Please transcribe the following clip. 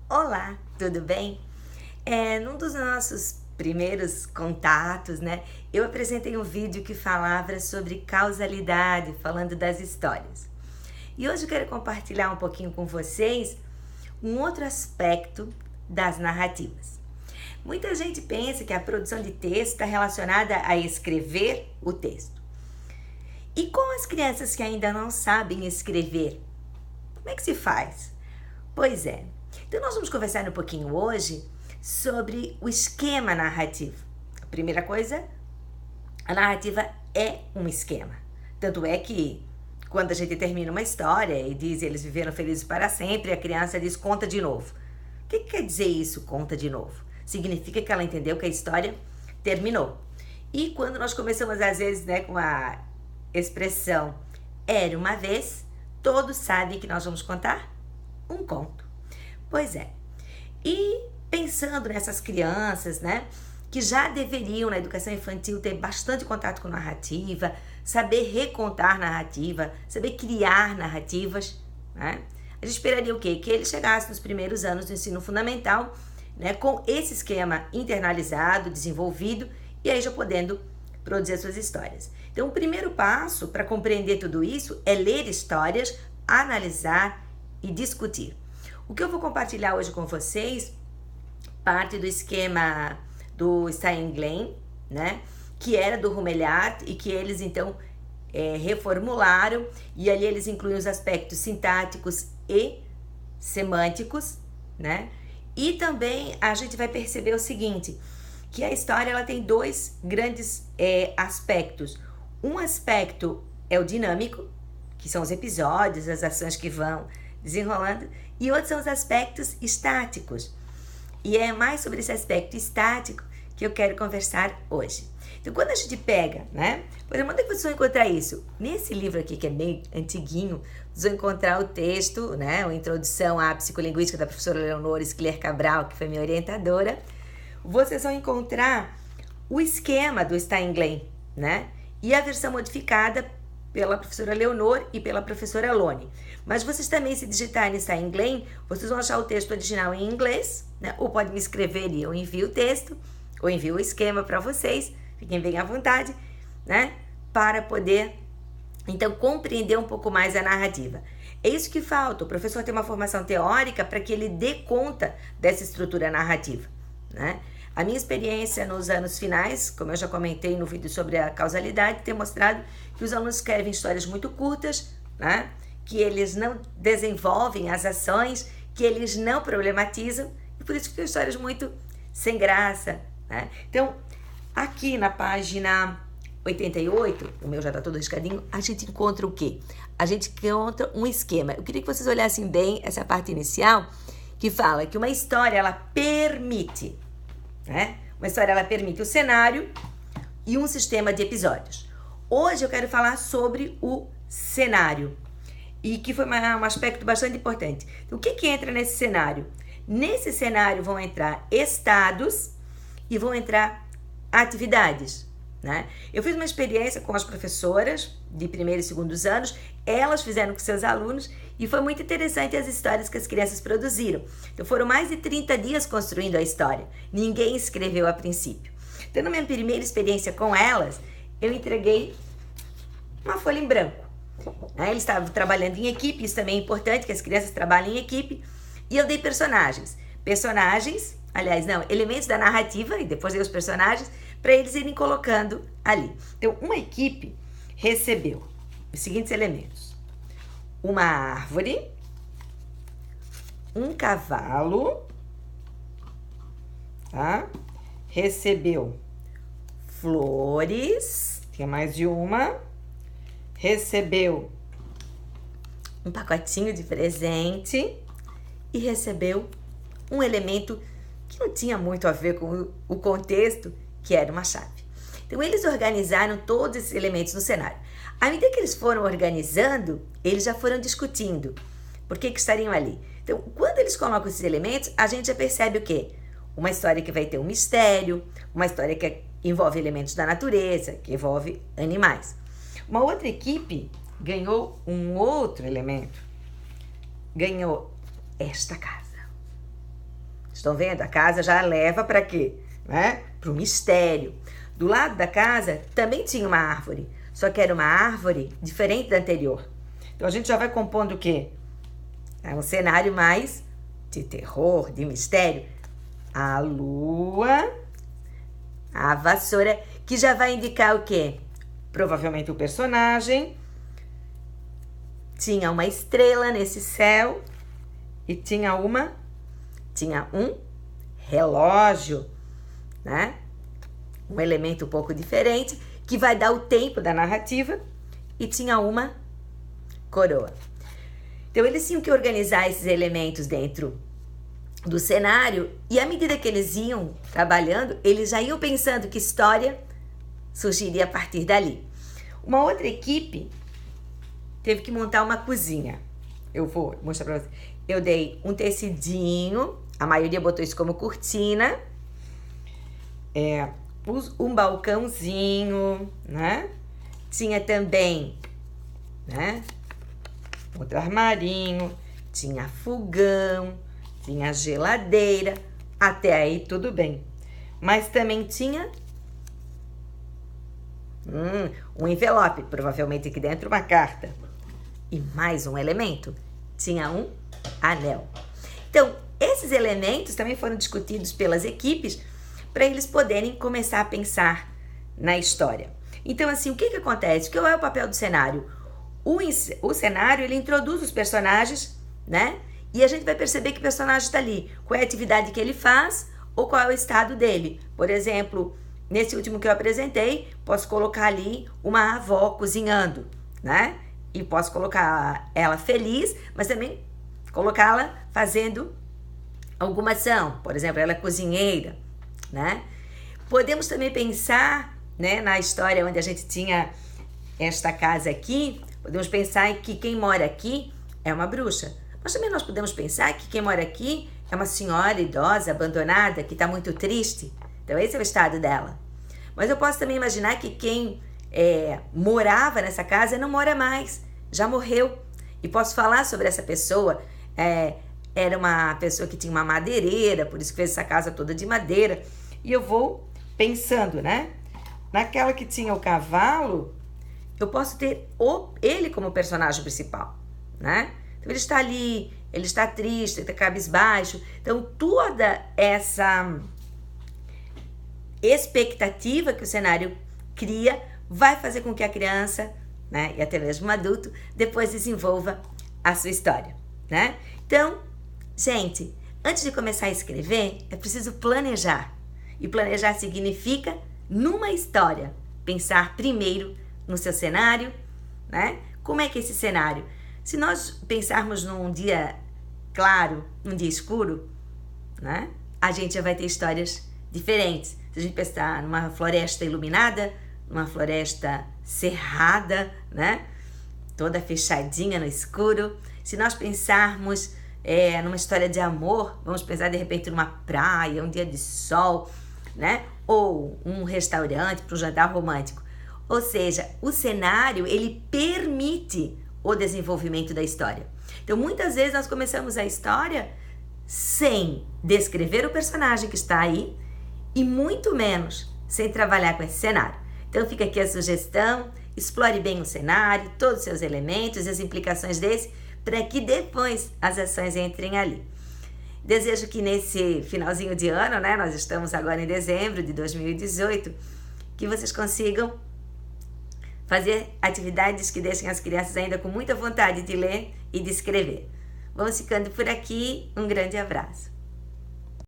Olá, tudo bem? Num dos nossos primeiros contatos, né, eu apresentei um vídeo que falava sobre causalidade, falando das histórias. E hoje eu quero compartilhar um pouquinho com vocês um outro aspecto das narrativas. Muita gente pensa que a produção de texto está relacionada a escrever o texto. E com as crianças que ainda não sabem escrever, como é que se faz? Pois é. Então nós vamos conversar um pouquinho hoje sobre o esquema narrativo. A primeira coisa, a narrativa é um esquema. Tanto é que quando a gente termina uma história e diz eles viveram felizes para sempre, a criança diz conta de novo. O que quer dizer isso, conta de novo? Significa que ela entendeu que a história terminou. E quando nós começamos às vezes, com a expressão era uma vez, todos sabem que nós vamos contar um conto. Pois é. E pensando nessas crianças, que já deveriam na educação infantil ter bastante contato com narrativa, saber recontar narrativa, saber criar narrativas, A gente esperaria o quê? Que eles chegassem nos primeiros anos do ensino fundamental, com esse esquema internalizado, desenvolvido, e aí já podendo produzir as suas histórias. Então, o primeiro passo para compreender tudo isso é ler histórias, analisar e discutir. O que eu vou compartilhar hoje com vocês, parte do esquema do Steinlen, que era do Rumelhart e que eles então reformularam, e ali eles incluem os aspectos sintáticos e semânticos, E também a gente vai perceber o seguinte, que a história ela tem dois grandes aspectos. Um aspecto é o dinâmico, que são os episódios, as ações que vão desenrolando, e outros são os aspectos estáticos. E é mais sobre esse aspecto estático que eu quero conversar hoje. Então, quando a gente pega, Por exemplo, onde é que vocês vão encontrar isso? Nesse livro aqui, que é meio antiguinho, vocês vão encontrar o texto, a introdução à psicolinguística da professora Leonor Scler Cabral, que foi minha orientadora. Vocês vão encontrar o esquema do Steinlen, E a versão modificada pela professora Leonor e pela professora Lone. Mas vocês também, se digitarem Steinlen, vocês vão achar o texto original em inglês, ou podem me escrever e eu envio o texto, ou envio o esquema para vocês, fiquem bem à vontade, para poder, então, compreender um pouco mais a narrativa. É isso que falta, o professor tem uma formação teórica para que ele dê conta dessa estrutura narrativa, A minha experiência nos anos finais, como eu já comentei no vídeo sobre a causalidade, tem mostrado que os alunos escrevem histórias muito curtas, que eles não desenvolvem as ações, que eles não problematizam, e por isso ficam histórias muito sem graça. Então, aqui na página 88, o meu já está todo riscadinho, a gente encontra o quê? A gente encontra um esquema. Eu queria que vocês olhassem bem essa parte inicial, que fala que uma história, ela permite, Uma história, ela permite o cenário e um sistema de episódios. Hoje eu quero falar sobre o cenário, e que foi um aspecto bastante importante. Então, o que entra nesse cenário? Nesse cenário vão entrar estados e vão entrar atividades, Eu fiz uma experiência com as professoras de primeiro e segundos anos, elas fizeram com seus alunos e foi muito interessante as histórias que as crianças produziram. Então foram mais de 30 dias construindo a história, ninguém escreveu a princípio. Então na minha primeira experiência com elas, eu entreguei uma folha em branco. Eles estavam trabalhando em equipe, isso também é importante, que as crianças trabalhem em equipe, e eu dei personagens, elementos da narrativa, e depois dei os personagens, para eles irem colocando ali. Então, uma equipe recebeu os seguintes elementos: uma árvore, um cavalo, recebeu flores, tinha mais de uma, recebeu um pacotinho de presente e recebeu um elemento que não tinha muito a ver com o contexto, que era uma chave. Então, eles organizaram todos esses elementos no cenário. À medida que eles foram organizando, eles já foram discutindo por que estariam ali. Então, quando eles colocam esses elementos, a gente já percebe o quê? Uma história que vai ter um mistério, uma história que envolve elementos da natureza, que envolve animais. Uma outra equipe ganhou um outro elemento. Ganhou esta casa. Estão vendo? A casa já leva para quê? Né? Para o mistério. Do lado da casa também tinha uma árvore, só que era uma árvore diferente da anterior. Então a gente já vai compondo o quê? É um cenário mais de terror, de mistério. A lua, a vassoura, que já vai indicar o quê? Provavelmente o personagem. Tinha uma estrela nesse céu e tinha um relógio, né? Um elemento um pouco diferente que vai dar o tempo da narrativa e tinha uma coroa. Então eles tinham que organizar esses elementos dentro do cenário e à medida que eles iam trabalhando, eles já iam pensando que história surgiria a partir dali. Uma outra equipe teve que montar uma cozinha. Eu vou mostrar para vocês. Eu dei um tecidinho, a maioria botou isso como cortina, um balcãozinho, né? Tinha também, né? Outro armarinho, tinha fogão, tinha geladeira, até aí tudo bem. Mas também tinha um envelope, provavelmente aqui dentro uma carta. E mais um elemento, tinha um anel. Então, esses elementos também foram discutidos pelas equipes para eles poderem começar a pensar na história. Então, assim, o que acontece? Qual é o papel do cenário? O cenário, ele introduz os personagens, né? E a gente vai perceber que o personagem está ali. Qual é a atividade que ele faz ou qual é o estado dele. Por exemplo, nesse último que eu apresentei, posso colocar ali uma avó cozinhando, né? E posso colocar ela feliz, mas também colocá-la fazendo alguma ação. Por exemplo, ela é cozinheira, né? Podemos também pensar, né, na história onde a gente tinha esta casa aqui, podemos pensar que quem mora aqui é uma bruxa. Mas também nós podemos pensar que quem mora aqui é uma senhora idosa, abandonada, que está muito triste. Então esse é o estado dela. Mas eu posso também imaginar que quem morava nessa casa não mora mais, já morreu. E posso falar sobre essa pessoa. Era uma pessoa que tinha uma madeireira, por isso que fez essa casa toda de madeira. E eu vou pensando, né? Naquela que tinha o cavalo, eu posso ter ele como personagem principal, né? Então ele está ali, ele está triste, ele está cabisbaixo. Então toda essa expectativa que o cenário cria vai fazer com que a criança, né, e até mesmo o adulto, depois desenvolva a sua história, né? Então, gente, antes de começar a escrever, é preciso planejar. E planejar significa, numa história, pensar primeiro no seu cenário, né? Como é que é esse cenário? Se nós pensarmos num dia claro, num dia escuro, né? A gente já vai ter histórias diferentes. Se a gente pensar numa floresta iluminada, numa floresta cerrada, né? Toda fechadinha no escuro. Se nós pensarmos numa história de amor, vamos pensar de repente numa praia, um dia de sol, né? Ou um restaurante para um jantar romântico. Ou seja, o cenário, ele permite o desenvolvimento da história. Então, muitas vezes nós começamos a história sem descrever o personagem que está aí e muito menos sem trabalhar com esse cenário. Então, fica aqui a sugestão, explore bem o cenário, todos os seus elementos e as implicações desse, para que depois as ações entrem ali. Desejo que nesse finalzinho de ano, né, nós estamos agora em dezembro de 2018, que vocês consigam fazer atividades que deixem as crianças ainda com muita vontade de ler e de escrever. Vamos ficando por aqui, um grande abraço.